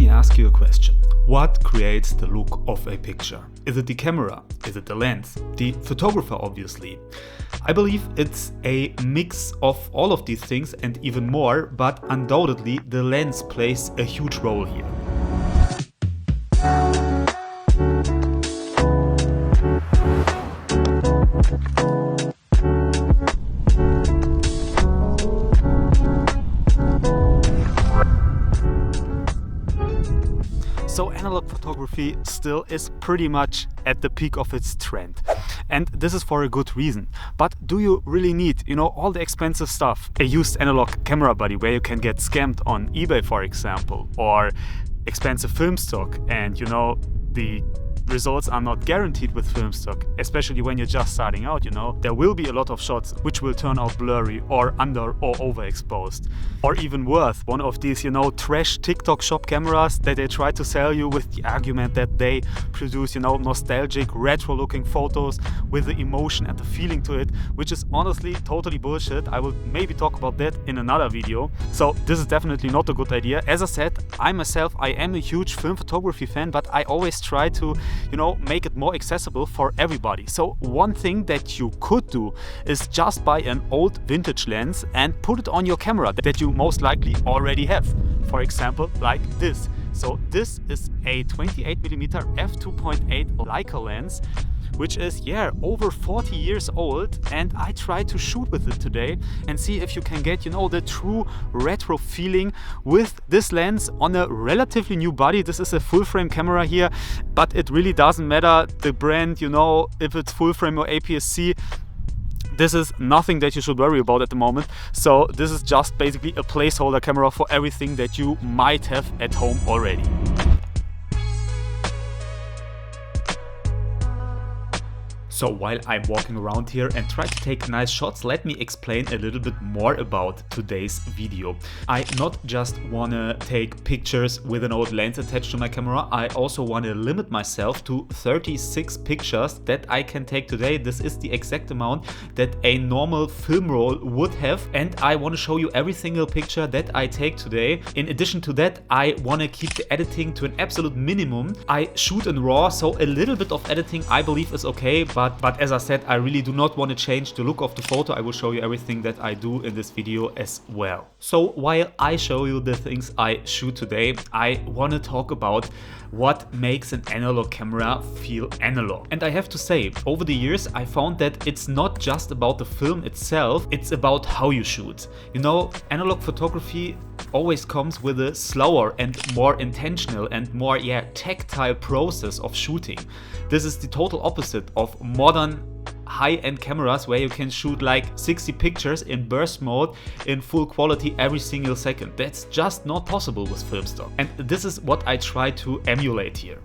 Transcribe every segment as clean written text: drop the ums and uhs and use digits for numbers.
me ask you a question. What creates the look of a picture? Is it the camera? Is it the lens? The photographer, obviously. I believe it's a mix of all of these things and even more, but undoubtedly the lens plays a huge role here. So analog photography still is pretty much at the peak of its trend. And this is for a good reason. But do you really need, all the expensive stuff? A used analog camera body where you can get scammed on eBay, for example, or expensive film stock, and the results are not guaranteed with film stock, especially when you're just starting out, There will be a lot of shots which will turn out blurry or under or overexposed. Or even worse, one of these, trash TikTok shop cameras that they try to sell you with the argument that they produce, nostalgic, retro-looking photos with the emotion and the feeling to it, which is honestly totally bullshit. I will maybe talk about that in another video. So this is definitely not a good idea. As I said, I am a huge film photography fan, but I always try to make it more accessible for everybody. So one thing that you could do is just buy an old vintage lens and put it on your camera that you most likely already have. For example, like this. So this is a 28mm f2.8 Leica lens, which is, over 40 years old, and I tried to shoot with it today and see if you can get, the true retro feeling with this lens on a relatively new body. This is a full frame camera here, but it really doesn't matter the brand, if it's full frame or APS-C. This is nothing that you should worry about at the moment. So this is just basically a placeholder camera for everything that you might have at home already. So while I'm walking around here and try to take nice shots, let me explain a little bit more about today's video. I not just wanna take pictures with an old lens attached to my camera, I also wanna limit myself to 36 pictures that I can take today. This is the exact amount that a normal film roll would have, and I wanna show you every single picture that I take today. In addition to that, I wanna keep the editing to an absolute minimum. I shoot in RAW, so a little bit of editing I believe is okay, but as I said, I really do not want to change the look of the photo. I will show you everything that I do in this video as well. So while I show you the things I shoot today, I want to talk about what makes an analog camera feel analog. And I have to say, over the years, I found that it's not just about the film itself, it's about how you shoot. Analog photography always comes with a slower and more intentional and more tactile process of shooting. This is the total opposite of modern high-end cameras where you can shoot like 60 pictures in burst mode in full quality every single second. That's just not possible with film stock. And this is what I try to emulate here.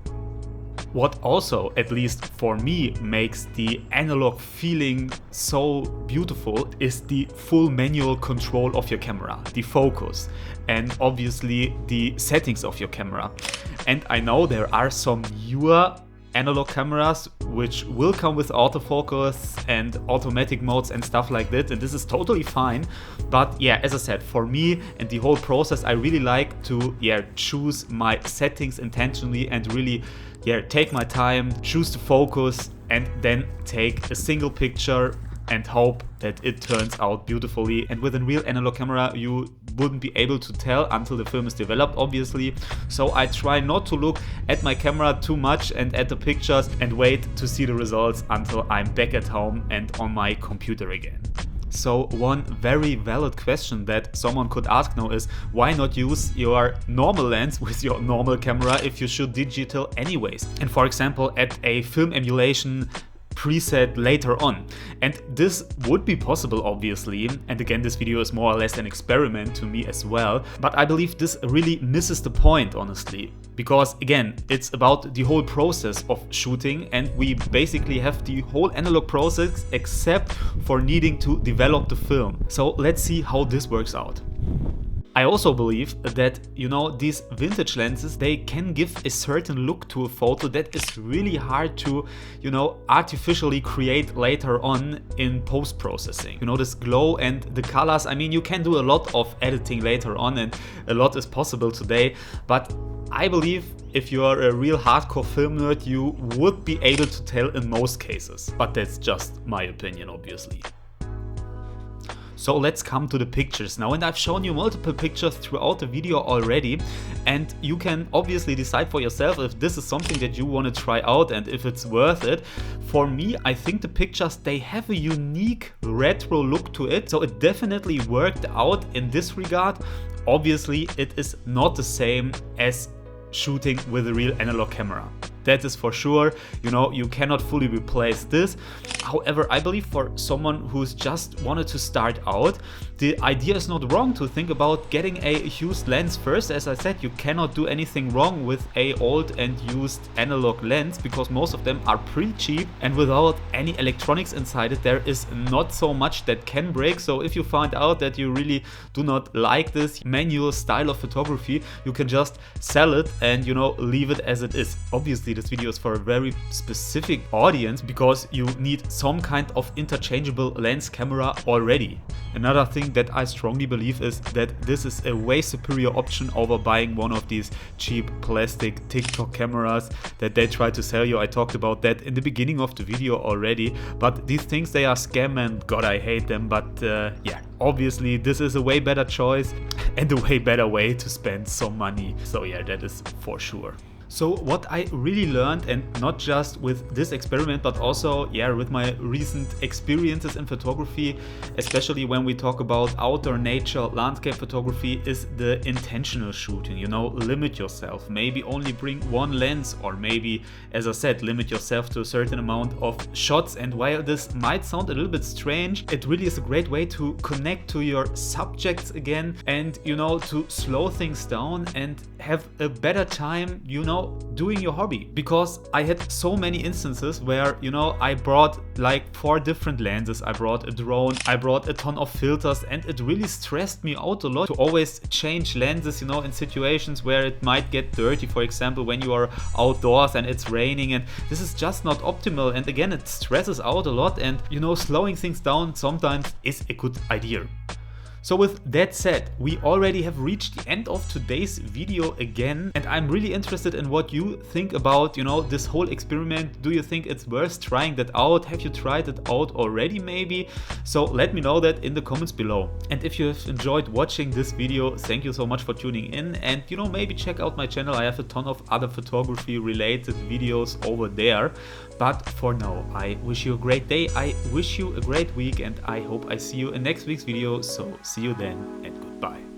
What also, at least for me, makes the analog feeling so beautiful is the full manual control of your camera, the focus, and obviously the settings of your camera. And I know there are some newer analog cameras which will come with autofocus and automatic modes and stuff like that, and this is totally fine. But as I said, for me and the whole process, I really like to choose my settings intentionally and really take my time, choose the focus, and then take a single picture and hope that it turns out beautifully. And with a real analog camera you wouldn't be able to tell until the film is developed, obviously. So I try not to look at my camera too much and at the pictures and wait to see the results until I'm back at home and on my computer again. So one very valid question that someone could ask now is, why not use your normal lens with your normal camera if you shoot digital anyways? And for example, add a film emulation preset later on. And this would be possible, obviously, and again this video is more or less an experiment to me as well, but I believe this really misses the point, honestly, because again it's about the whole process of shooting, and we basically have the whole analog process except for needing to develop the film. So let's see how this works out. I also believe that, you know, these vintage lenses, they can give a certain look to a photo that is really hard to, you know, artificially create later on in post-processing. You know, this glow and the colors, I mean, you can do a lot of editing later on and a lot is possible today, but I believe if you are a real hardcore film nerd, you would be able to tell in most cases. But that's just my opinion, obviously. So let's come to the pictures now, and I've shown you multiple pictures throughout the video already, and you can obviously decide for yourself if this is something that you want to try out and if it's worth it. For me, I think the pictures, they have a unique retro look to it, so it definitely worked out in this regard. Obviously, it is not the same as shooting with a real analog camera. That is for sure, you know, you cannot fully replace this. However, I believe for someone who's just wanted to start out, the idea is not wrong to think about getting a used lens first. As I said, you cannot do anything wrong with a old and used analog lens because most of them are pretty cheap, and without any electronics inside it, there is not so much that can break. So if you find out that you really do not like this manual style of photography, you can just sell it and, you know, leave it as it is. Obviously, this video is for a very specific audience because you need some kind of interchangeable lens camera already. Another thing that I strongly believe is that this is a way superior option over buying one of these cheap plastic TikTok cameras that they try to sell you. I talked about that in the beginning of the video already, but these things, they are scam and God, I hate them. But yeah, obviously this is a way better choice and a way better way to spend some money. So yeah, that is for sure. So what I really learned, and not just with this experiment, but also, yeah, with my recent experiences in photography, especially when we talk about outdoor nature, landscape photography, is the intentional shooting. You know, limit yourself, maybe only bring one lens, or maybe, as I said, limit yourself to a certain amount of shots. And while this might sound a little bit strange, it really is a great way to connect to your subjects again and, you know, to slow things down and have a better time, you know, doing your hobby. Because I had so many instances where, you know, I brought like 4 different lenses, I brought a drone, I brought a ton of filters, and it really stressed me out a lot to always change lenses, you know, in situations where it might get dirty, for example, when you are outdoors and it's raining, and this is just not optimal. And again, it stresses out a lot, and, you know, slowing things down sometimes is a good idea. So with that said, we already have reached the end of today's video again, and I'm really interested in what you think about, you know, this whole experiment. Do you think it's worth trying that out? Have you tried it out already maybe? So let me know that in the comments below. And if you have enjoyed watching this video, thank you so much for tuning in, and, you know, maybe check out my channel. I have a ton of other photography related videos over there. But for now, I wish you a great day, I wish you a great week, and I hope I see you in next week's video. So see you then, and goodbye.